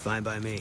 Fine by me.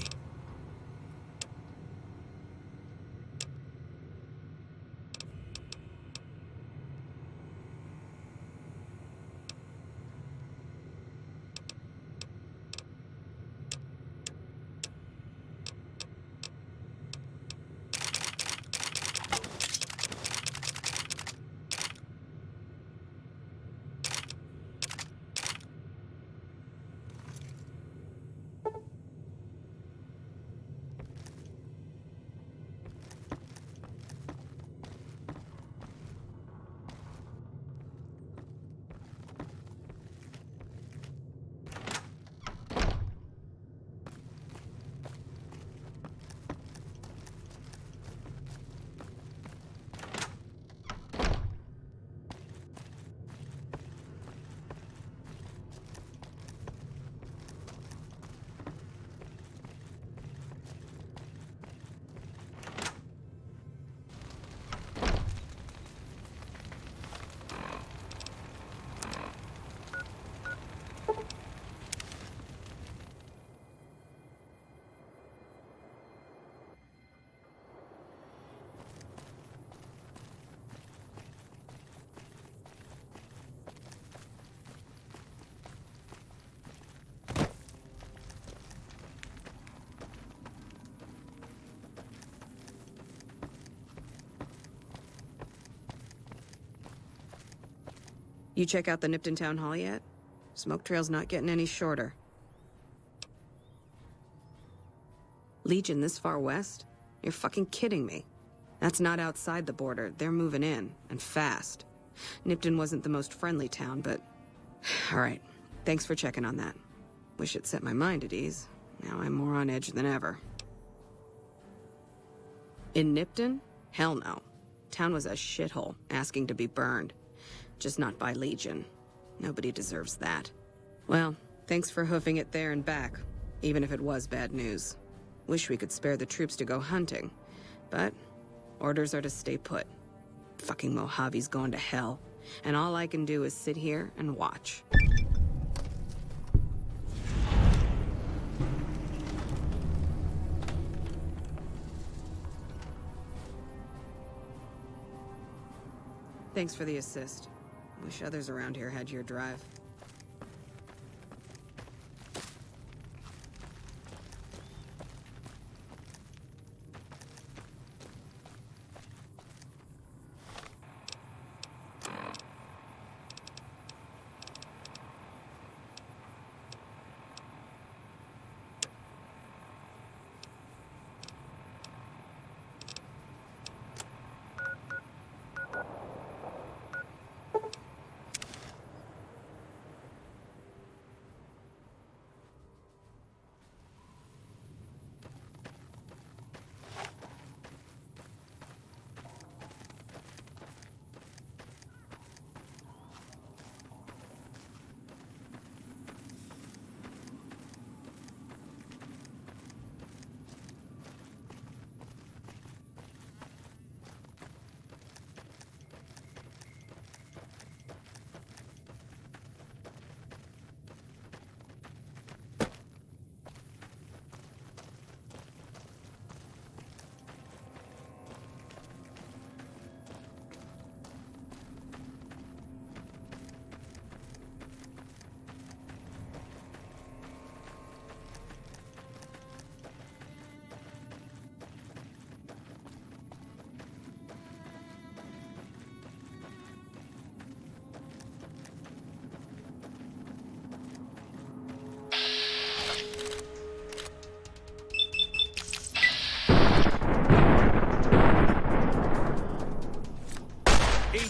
You check out the Nipton Town Hall yet? Smoke trail's not getting any shorter. Legion this far west? You're fucking kidding me. That's not outside the border. They're moving in, and fast. Nipton wasn't the most friendly town, but... Alright, thanks for checking on that. Wish it set my mind at ease. Now I'm more on edge than ever. In Nipton? Hell no. Town was a shithole, asking to be burned. Just not by Legion. Nobody deserves that. Well, thanks for hoofing it there and back, even if it was bad news. Wish we could spare the troops to go hunting, but orders are to stay put. Fucking Mojave's going to hell, and all I can do is sit here and watch. Thanks for the assist. Wish others around here had your drive.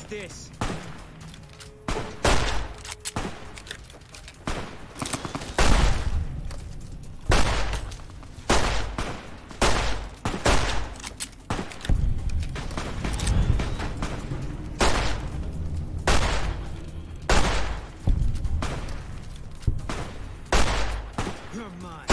This. You're mine.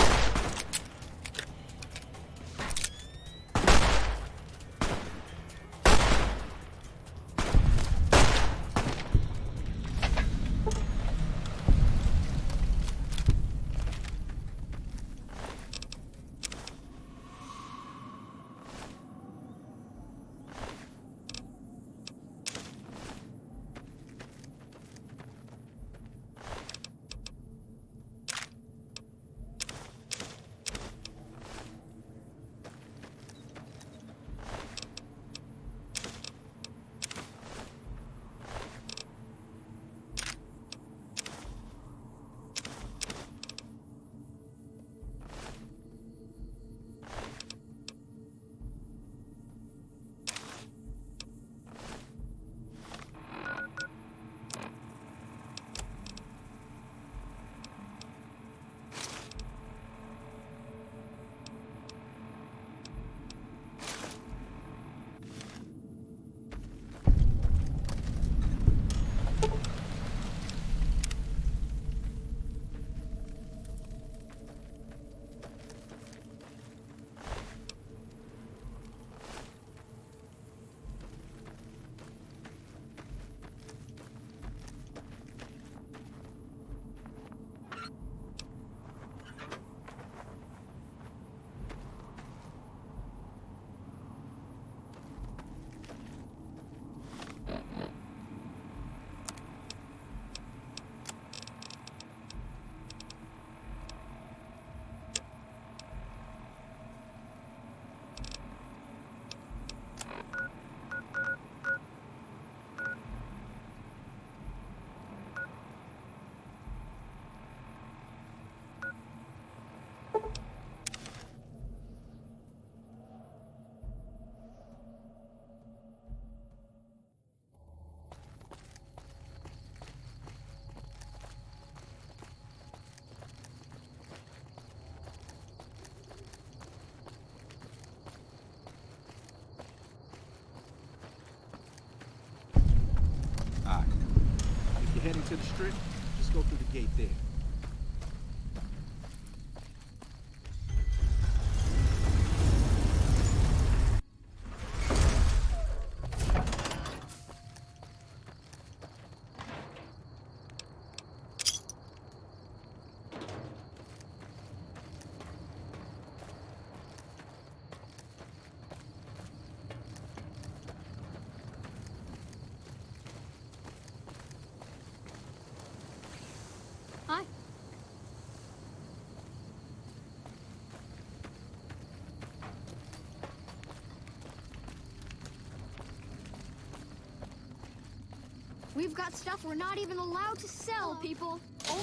You're heading to the strip? Just go through the gate there. Hi. We've got stuff we're not even allowed to sell, people. Oh.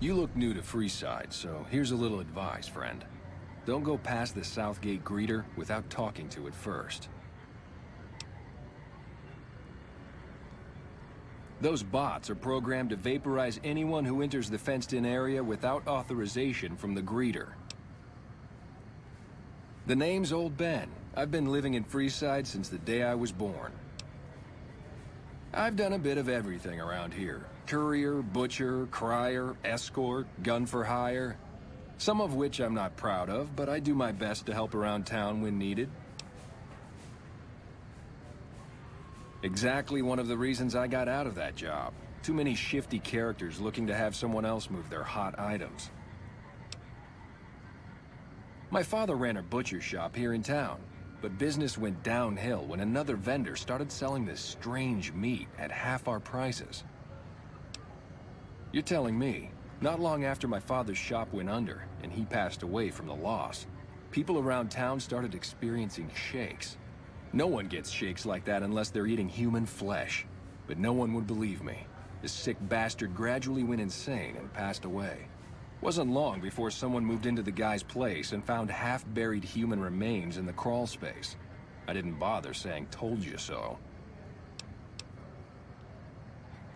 You look new to Freeside, so here's a little advice, friend. Don't go past the Southgate greeter without talking to it first. Those bots are programmed to vaporize anyone who enters the fenced-in area without authorization from the greeter. The name's Old Ben. I've been living in Freeside since the day I was born. I've done a bit of everything around here. Courier, butcher, crier, escort, gun for hire. Some of which I'm not proud of, but I do my best to help around town when needed. Exactly one of the reasons I got out of that job. Too many shifty characters looking to have someone else move their hot items. My father ran a butcher shop here in town, but business went downhill when another vendor started selling this strange meat at half our prices. You're telling me, not long after my father's shop went under and he passed away from the loss, people around town started experiencing shakes. No one gets shakes like that unless they're eating human flesh. But no one would believe me. The sick bastard gradually went insane and passed away. Wasn't long before someone moved into the guy's place and found half-buried human remains in the crawl space. I didn't bother saying "told you so."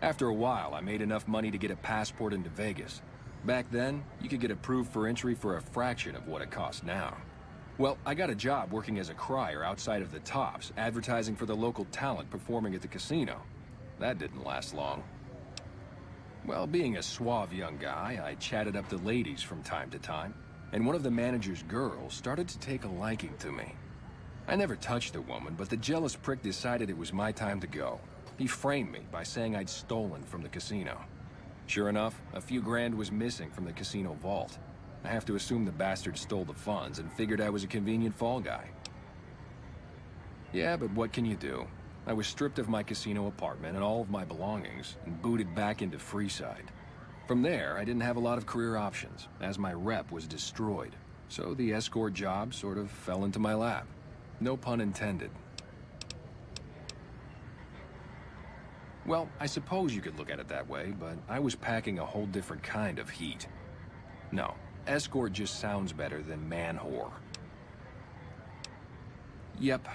After a while, I made enough money to get a passport into Vegas. Back then, you could get approved for entry for a fraction of what it costs now. Well, I got a job working as a crier outside of the Tops, advertising for the local talent performing at the casino. That didn't last long. Well, being a suave young guy, I chatted up the ladies from time to time, and one of the manager's girls started to take a liking to me. I never touched the woman, but the jealous prick decided it was my time to go. He framed me by saying I'd stolen from the casino. Sure enough, a few grand was missing from the casino vault. I have to assume the bastard stole the funds and figured I was a convenient fall guy. Yeah, but what can you do? I was stripped of my casino apartment and all of my belongings and booted back into Freeside. From there, I didn't have a lot of career options, as my rep was destroyed. So the escort job sort of fell into my lap. No pun intended. Well, I suppose you could look at it that way, but I was packing a whole different kind of heat. No, escort just sounds better than man-whore. Yep,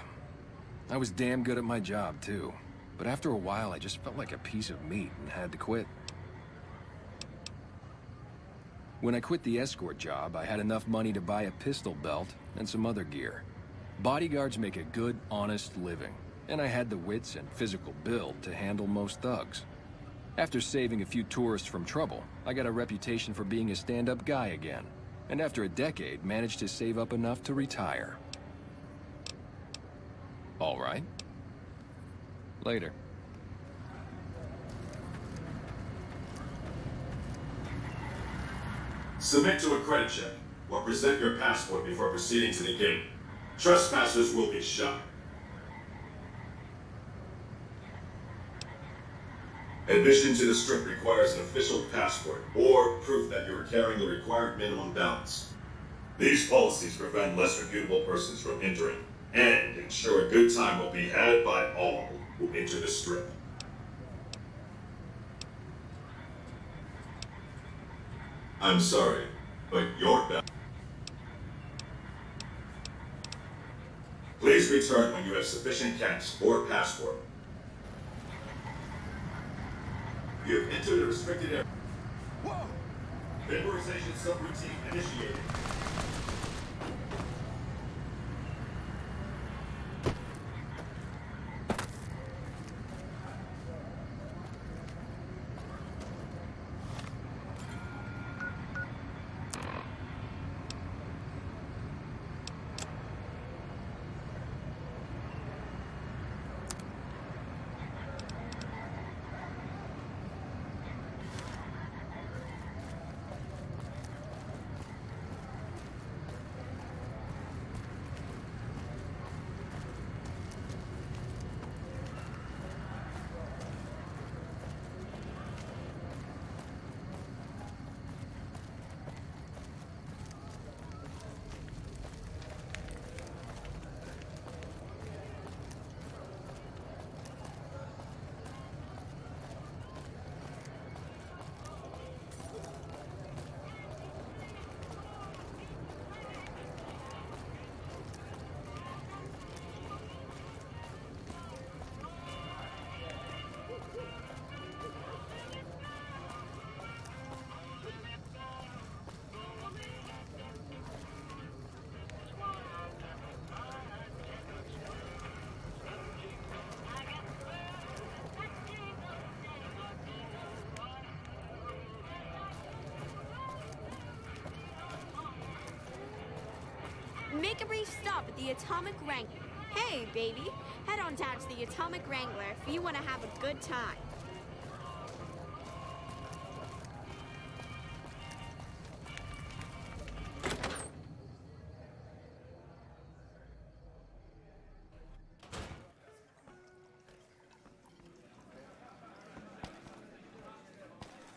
I was damn good at my job too, but after a while I just felt like a piece of meat and had to quit. When I quit the escort job, I had enough money to buy a pistol belt and some other gear. Bodyguards make a good, honest living, and I had the wits and physical build to handle most thugs. After saving a few tourists from trouble, I got a reputation for being a stand-up guy again, and after a decade, managed to save up enough to retire. All right. Later. Submit to a credit check, or present your passport before proceeding to the gate. Trespassers will be shot. Admission to the Strip requires an official passport, or proof that you are carrying the required minimum balance. These policies prevent less reputable persons from entering, and ensure a good time will be had by all who enter the Strip. I'm sorry, but your Please return when you have sufficient cash or passport. You have entered a restricted area. Whoa! Vaporization subroutine initiated. Make a brief stop at the Atomic Wrangler. Hey, baby, head on down to the Atomic Wrangler if you want to have a good time.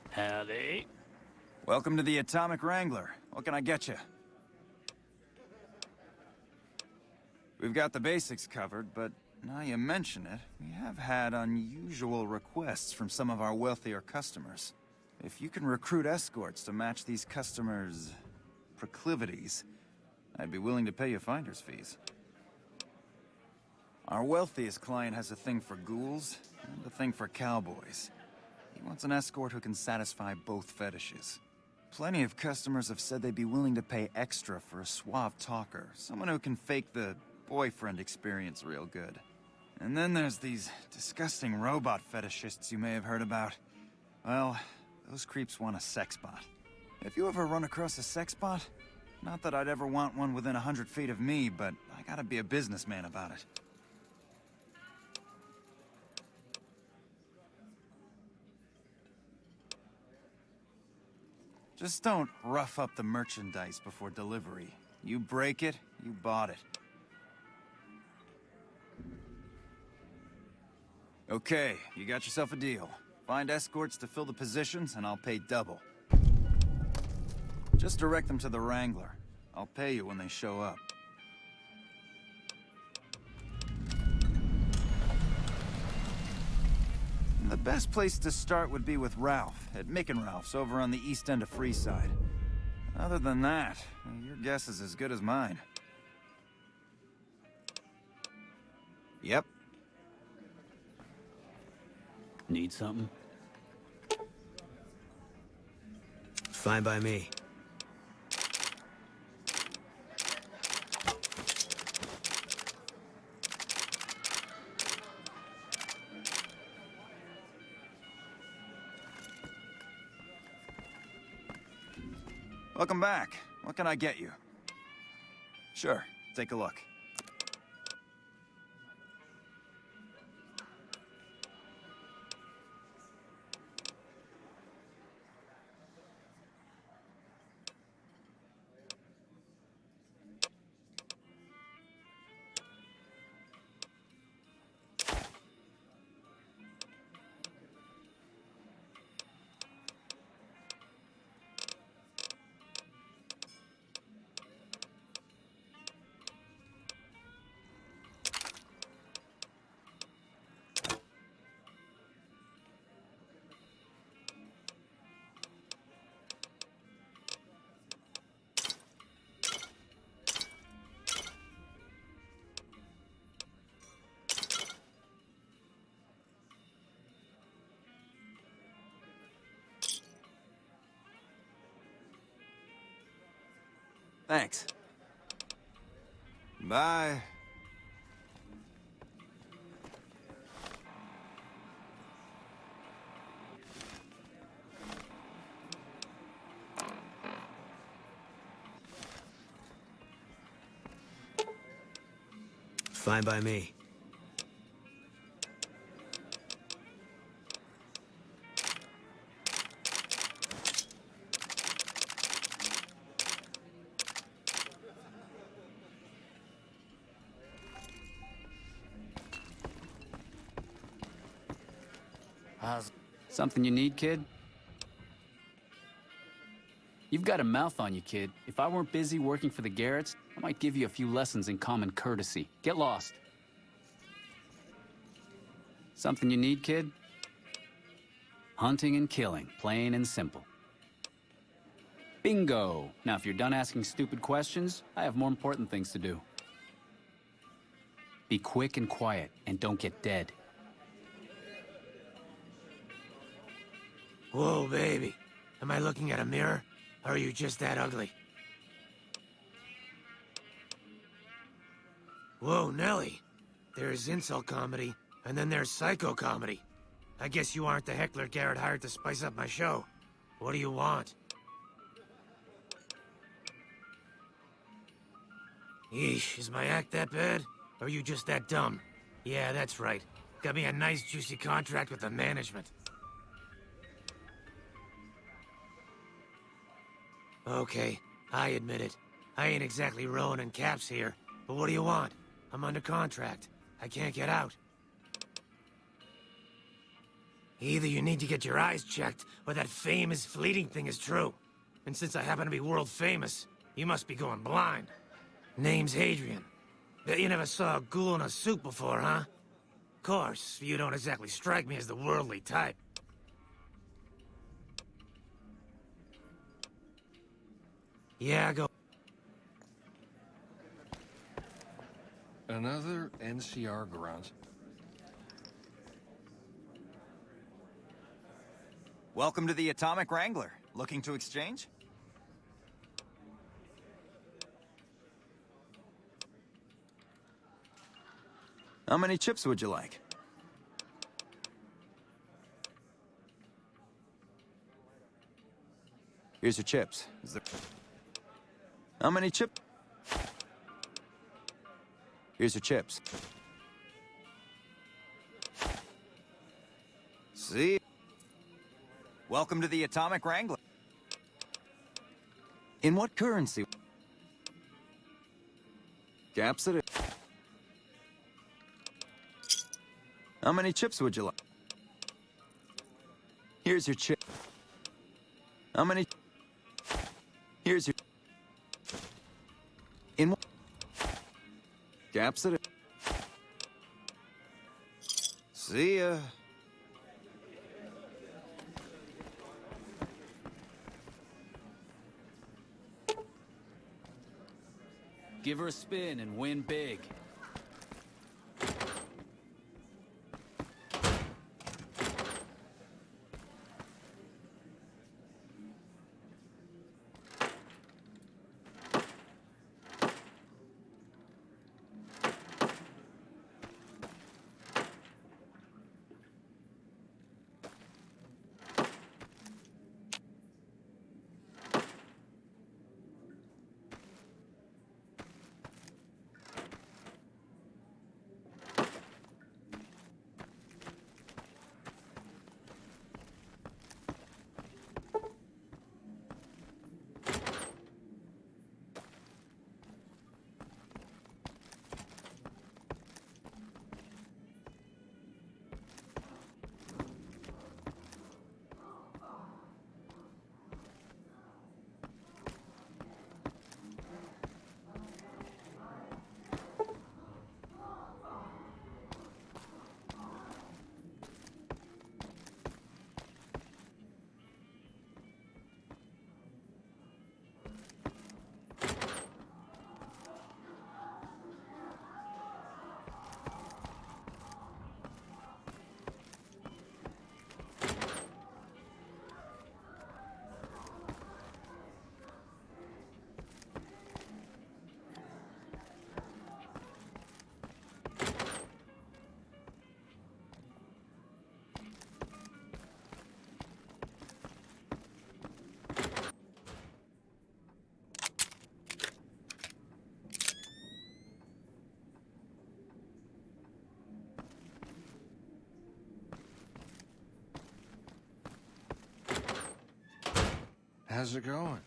Howdy. Welcome to the Atomic Wrangler. What can I get you? We've got the basics covered, but now you mention it, we have had unusual requests from some of our wealthier customers. If you can recruit escorts to match these customers' proclivities, I'd be willing to pay you finder's fees. Our wealthiest client has a thing for ghouls and a thing for cowboys. He wants an escort who can satisfy both fetishes. Plenty of customers have said they'd be willing to pay extra for a suave talker, someone who can fake the boyfriend experience real good. And then there's these disgusting robot fetishists you may have heard about. Well, those creeps want a sex bot. If you ever run across a sex bot, not that I'd ever want one within 100 feet of me, but I gotta be a businessman about it. Just don't rough up the merchandise before delivery. You break it, you bought it. Okay, you got yourself a deal. Find escorts to fill the positions, and I'll pay double. Just direct them to the Wrangler. I'll pay you when they show up. The best place to start would be with Ralph, at Mick and Ralph's over on the east end of Freeside. Other than that, your guess is as good as mine. Yep. Need something? Fine by me. Welcome back. What can I get you? Sure, take a look. Thanks. Bye. Fine by me. Something you need, kid? You've got a mouth on you, kid. If I weren't busy working for the Garretts, I might give you a few lessons in common courtesy. Get lost. Something you need, kid? Hunting and killing, plain and simple. Bingo! Now, if you're done asking stupid questions, I have more important things to do. Be quick and quiet, and don't get dead. Whoa, baby. Am I looking at a mirror? Or are you just that ugly? Whoa, Nelly. There's insult comedy, and then there's psycho comedy. I guess you aren't the heckler Garrett hired to spice up my show. What do you want? Yeesh, is my act that bad? Or are you just that dumb? Yeah, that's right. Got me a nice juicy contract with the management. Okay, I admit it. I ain't exactly rowing in caps here, but what do you want? I'm under contract. I can't get out. Either you need to get your eyes checked, or that famous fleeting thing is true. And since I happen to be world famous, you must be going blind. Name's Hadrian. Bet you never saw a ghoul in a suit before, huh? Course, you don't exactly strike me as the worldly type. Yeah, go. Another NCR grunt. Welcome to the Atomic Wrangler. Looking to exchange? How many chips would you like? Here's your chips. How many chips? Here's your chips. See? Welcome to the Atomic Wrangler. In what currency? Gaps it. How many chips would you like? Here's your chip. How many? Here's your... In what? Gaps it. See ya. Give her a spin and win big. How's it going?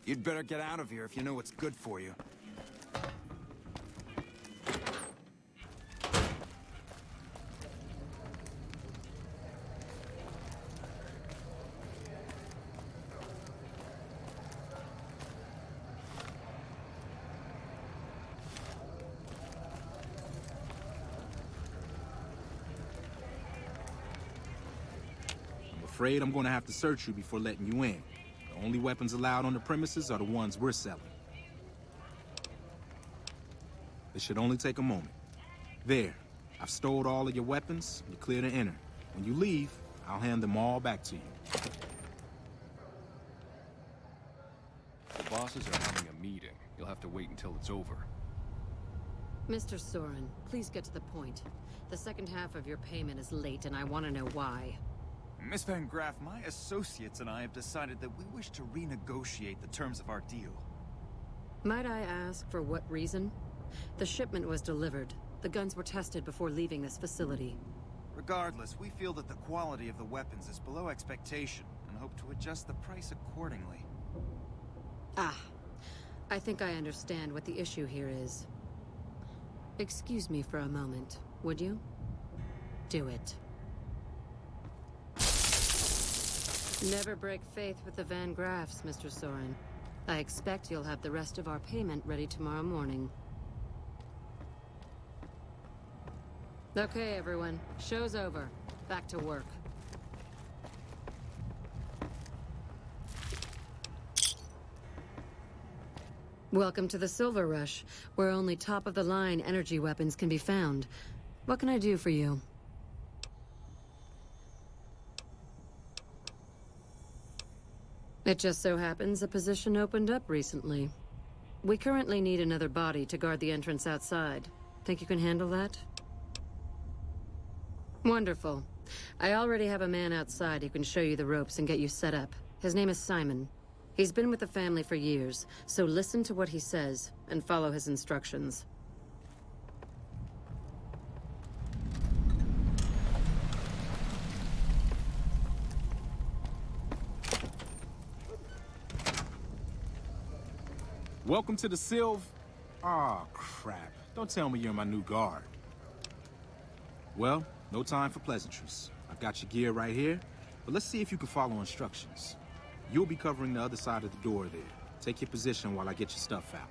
You'd better get out of here if you know what's good for you. I'm afraid I'm gonna have to search you before letting you in. The only weapons allowed on the premises are the ones we're selling. This should only take a moment. There. I've stowed all of your weapons. You're clear to enter. When you leave, I'll hand them all back to you. The bosses are having a meeting. You'll have to wait until it's over. Mr. Soren, please get to the point. The second half of your payment is late, and I want to know why. Miss Van Graff, my associates and I have decided that we wish to renegotiate the terms of our deal. Might I ask for what reason? The shipment was delivered. The guns were tested before leaving this facility. Regardless, we feel that the quality of the weapons is below expectation and hope to adjust the price accordingly. Ah, I think I understand what the issue here is. Excuse me for a moment, would you? Do it. Never break faith with the Van Graffs, Mr. Soren. I expect you'll have the rest of our payment ready tomorrow morning. Okay, everyone. Show's over. Back to work. Welcome to the Silver Rush, where only top-of-the-line energy weapons can be found. What can I do for you? It just so happens a position opened up recently. We currently need another body to guard the entrance outside. Think you can handle that? Wonderful. I already have a man outside who can show you the ropes and get you set up. His name is Simon. He's been with the family for years, so listen to what he says and follow his instructions. Welcome to the Sylv... Aw, crap. Don't tell me you're my new guard. Well, no time for pleasantries. I've got your gear right here, but let's see if you can follow instructions. You'll be covering the other side of the door there. Take your position while I get your stuff out.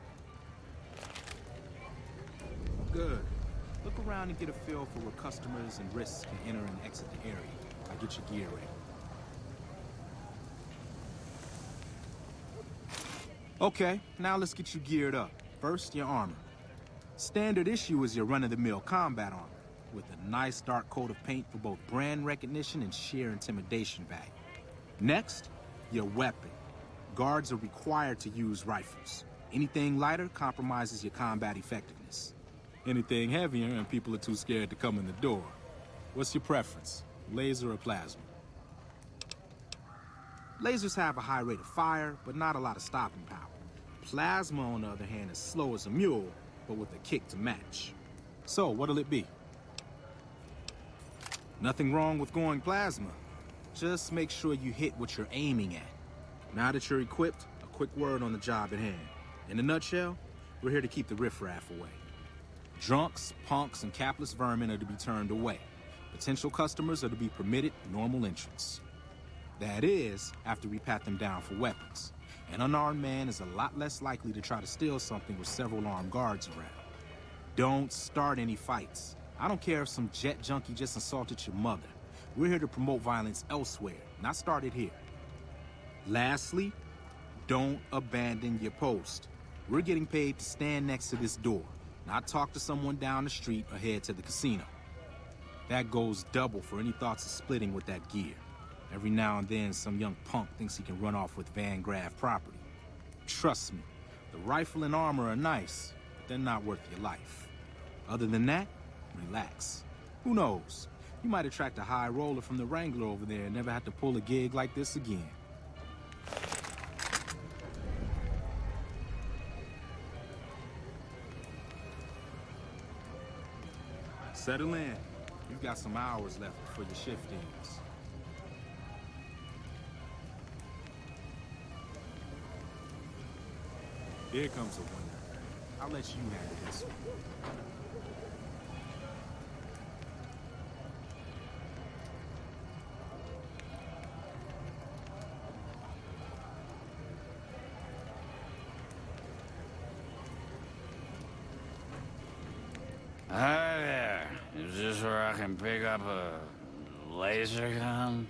Good. Look around and get a feel for where customers and risks can enter and exit the area. I get your gear ready. Okay, now let's get you geared up. First, your armor. Standard issue is your run-of-the-mill combat armor, with a nice dark coat of paint for both brand recognition and sheer intimidation value. Next, your weapon. Guards are required to use rifles. Anything lighter compromises your combat effectiveness. Anything heavier and people are too scared to come in the door. What's your preference, laser or plasma? Lasers have a high rate of fire, but not a lot of stopping power. Plasma, on the other hand, is slow as a mule, but with a kick to match. So, what'll it be? Nothing wrong with going plasma. Just make sure you hit what you're aiming at. Now that you're equipped, a quick word on the job at hand. In a nutshell, we're here to keep the riffraff away. Drunks, punks, and capless vermin are to be turned away. Potential customers are to be permitted normal entrance. That is, after we pat them down for weapons. An unarmed man is a lot less likely to try to steal something with several armed guards around. Don't start any fights. I don't care if some jet junkie just insulted your mother. We're here to promote violence elsewhere, not start it here. Lastly, don't abandon your post. We're getting paid to stand next to this door, not talk to someone down the street or head to the casino. That goes double for any thoughts of splitting with that gear. Every now and then, some young punk thinks he can run off with Van Graff property. Trust me, The rifle and armor are nice, but they're not worth your life. Other than that, relax. Who knows? You might attract a high roller from the Wrangler over there and never have to pull a gig like this again. Settle in. You've got some hours left before your shift ends. Here comes a winner. I'll let you handle this one. Hi there. Is this where I can pick up a laser gun?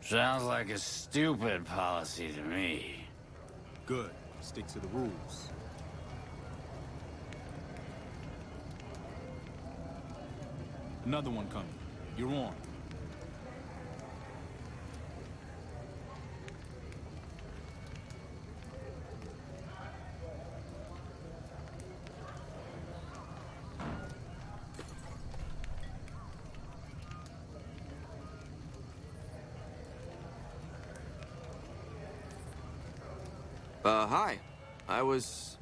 Sounds like a stupid policy to me. Good. Stick to the rules. Another one coming. You're on. Hi. I was,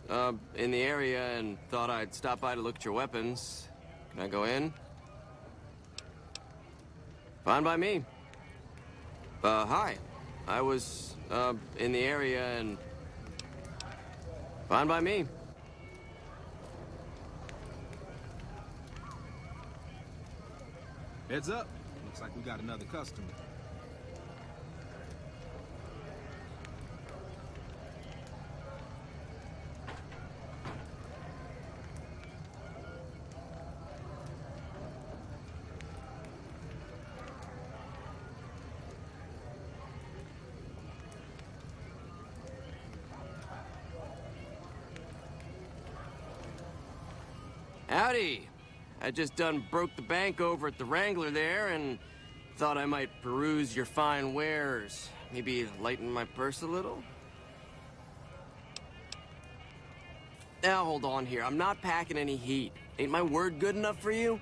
in the area and thought I'd stop by to look at your weapons. Can I go in? Fine by me. Hi. I was, in the area and... Fine by me. Heads up. Looks like we got another customer. Howdy. I just done broke the bank over at the Wrangler there and thought I might peruse your fine wares. Maybe lighten my purse a little? Now hold on here. I'm not packing any heat. Ain't my word good enough for you?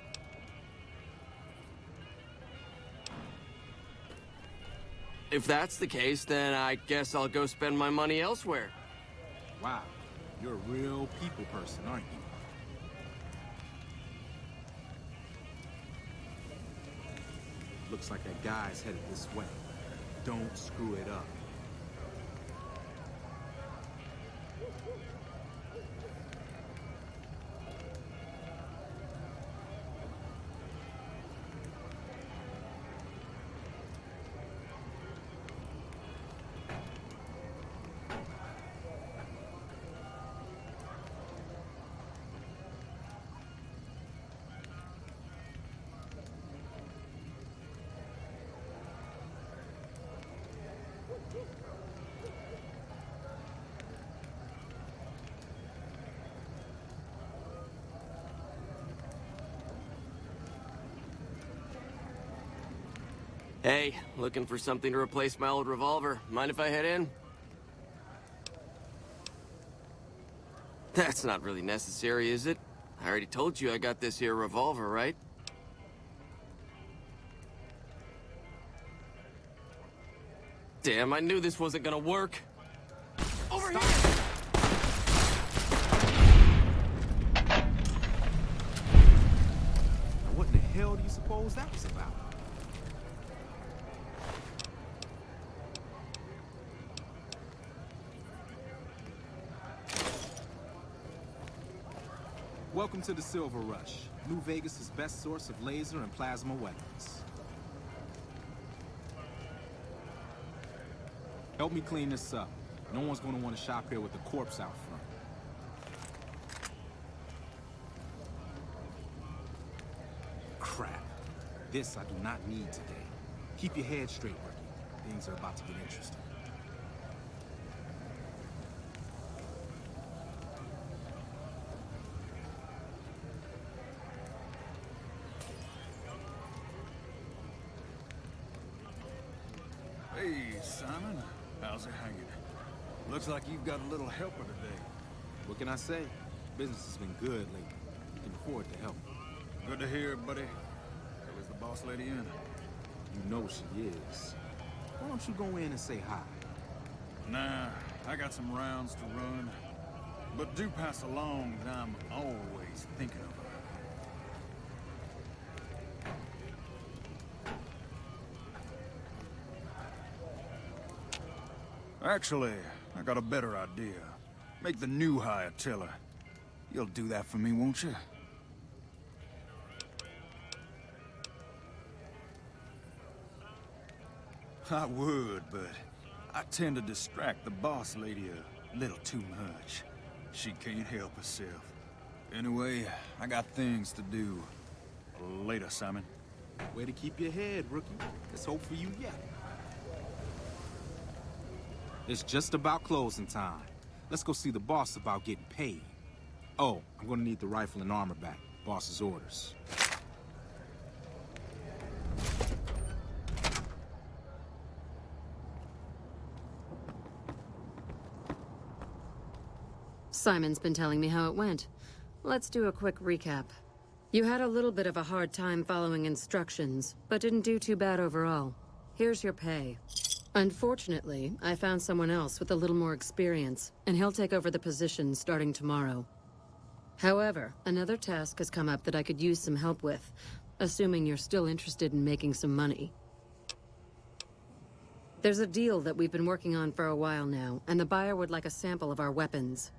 If that's the case, then I guess I'll go spend my money elsewhere. Wow. You're a real people person, aren't you? Looks like that guy's headed this way. Don't screw it up. Hey, looking for something to replace my old revolver. Mind if I head in? That's not really necessary, is it? I already told you I got this here revolver, right? Damn, I knew this wasn't gonna work. Over here! Now what in the hell do you suppose that was about? Welcome to the Silver Rush, New Vegas' best source of laser and plasma weapons. Help me clean this up. No one's gonna want to shop here with a corpse out front. Crap. This I do not need today. Keep your head straight, Rookie. Things are about to get interesting. Hey, Simon. How's it hanging? Looks like you've got a little helper today. What can I say? Business has been good lately. You can afford to help. Good to hear, buddy. So is the boss lady in? You know she is. Why don't you go in and say hi? Nah, I got some rounds to run. But do pass along that I'm always thinking of her. Actually, I got a better idea. Make the new hire tell her. You'll do that for me, won't you? I would, but I tend to distract the boss lady a little too much. She can't help herself. Anyway, I got things to do. Later, Simon. Way to keep your head, rookie. There's hope for you yet. It's just about closing time. Let's go see the boss about getting paid. Oh, I'm gonna need the rifle and armor back. Boss's orders. Simon's been telling me how it went. Let's do a quick recap. You had a little bit of a hard time following instructions, but didn't do too bad overall. Here's your pay. Unfortunately, I found someone else with a little more experience, and he'll take over the position starting tomorrow. However, another task has come up that I could use some help with, assuming you're still interested in making some money. There's a deal that we've been working on for a while now, and the buyer would like a sample of our weapons.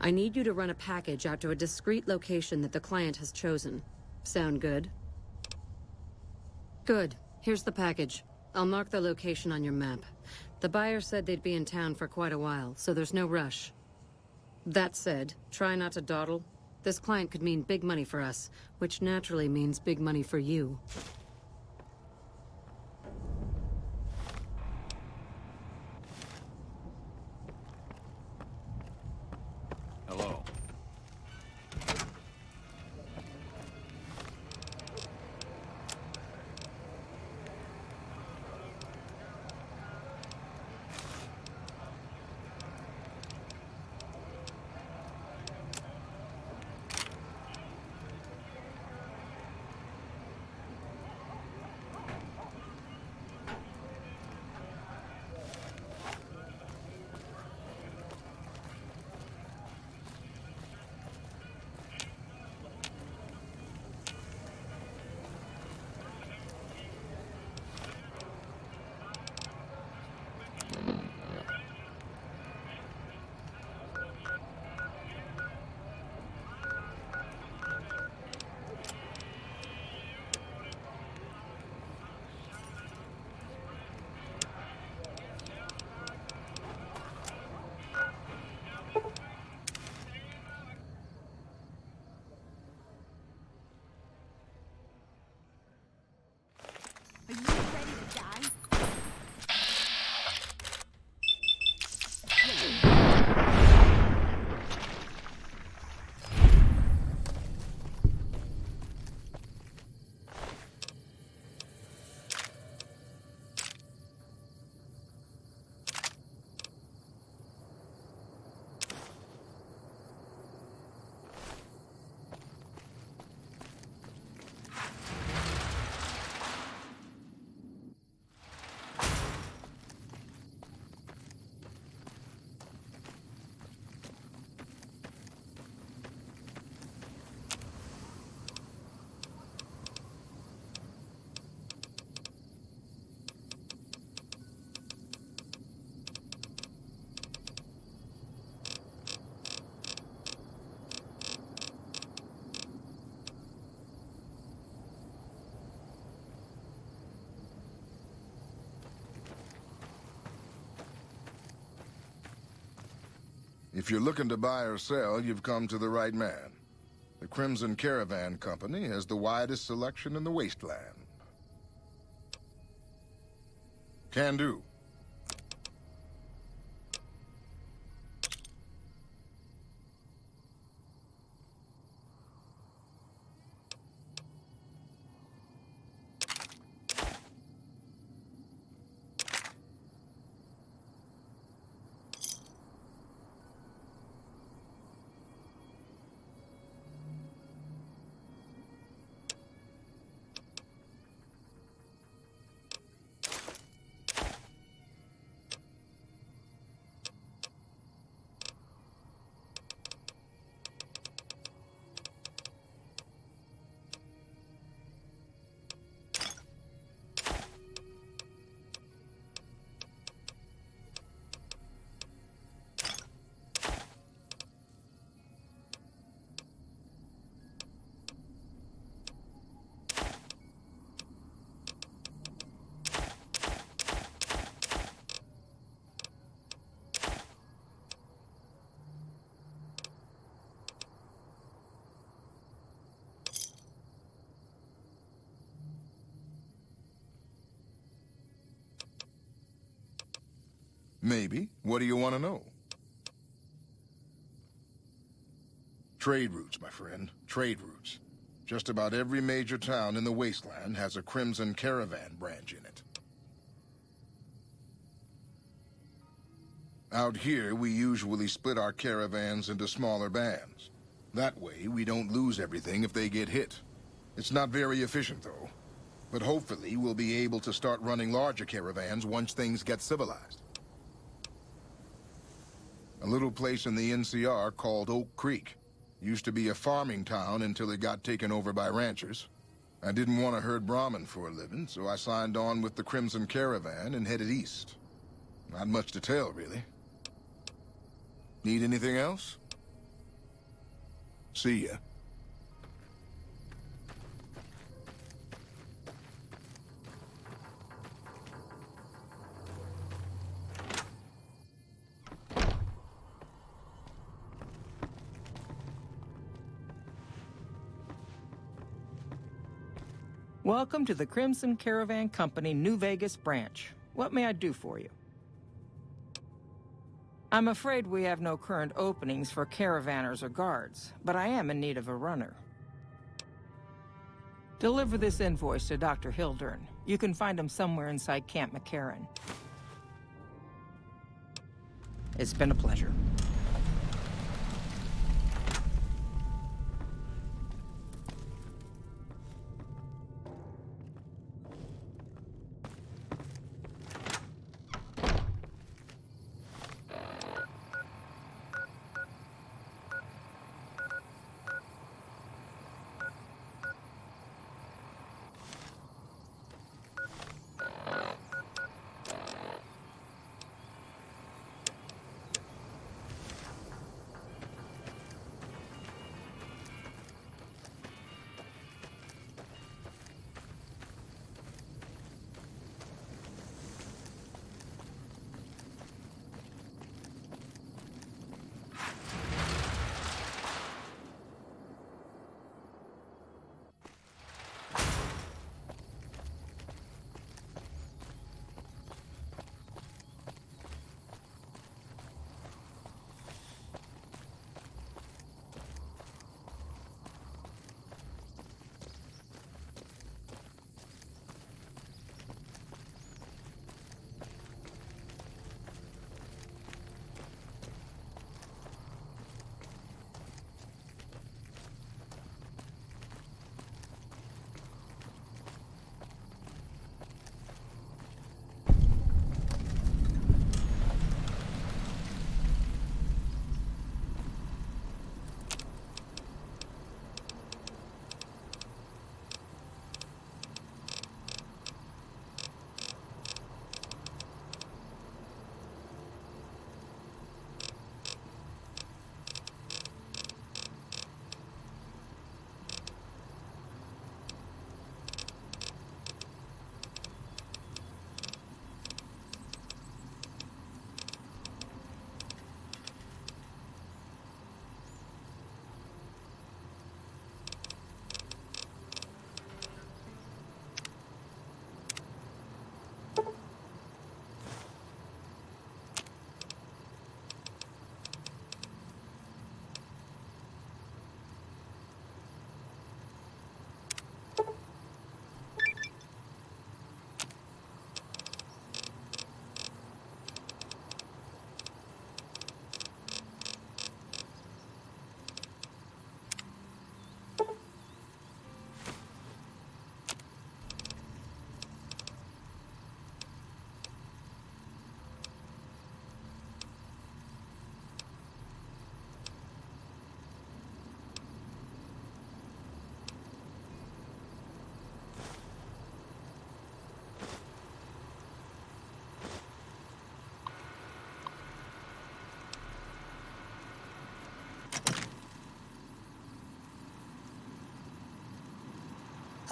I need you to run a package out to a discrete location that the client has chosen. Sound good? Good. Here's the package. I'll mark the location on your map. The buyer said they'd be in town for quite a while, so there's no rush. That said, try not to dawdle. This client could mean big money for us, which naturally means big money for you. Hello. Are you ready to die? If you're looking to buy or sell, you've come to the right man. The Crimson Caravan Company has the widest selection in the wasteland. Can do. Maybe. What do you want to know? Trade routes, my friend. Trade routes. Just about every major town in the wasteland has a Crimson Caravan branch in it. Out here, we usually split our caravans into smaller bands. That way, we don't lose everything if they get hit. It's not very efficient, though. But hopefully, we'll be able to start running larger caravans once things get civilized. A little place in the NCR called Oak Creek. Used to be a farming town until it got taken over by ranchers. I didn't want to herd Brahmin for a living, so I signed on with the Crimson Caravan and headed east. Not much to tell, really. Need anything else? See ya. Welcome to the Crimson Caravan Company New Vegas branch. What may I do for you? I'm afraid we have no current openings for caravanners or guards, but I am in need of a runner. Deliver this invoice to Dr. Hildern. You can find him somewhere inside Camp McCarran. It's been a pleasure.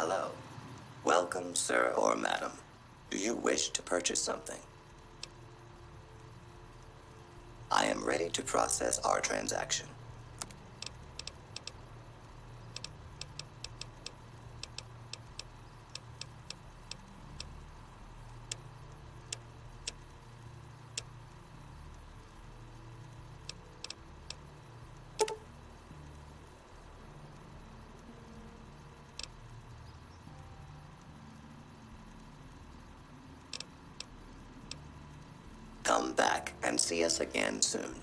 Hello. Welcome, sir or madam. Do you wish to purchase something? I am ready to process our transaction. Come back and see us again soon.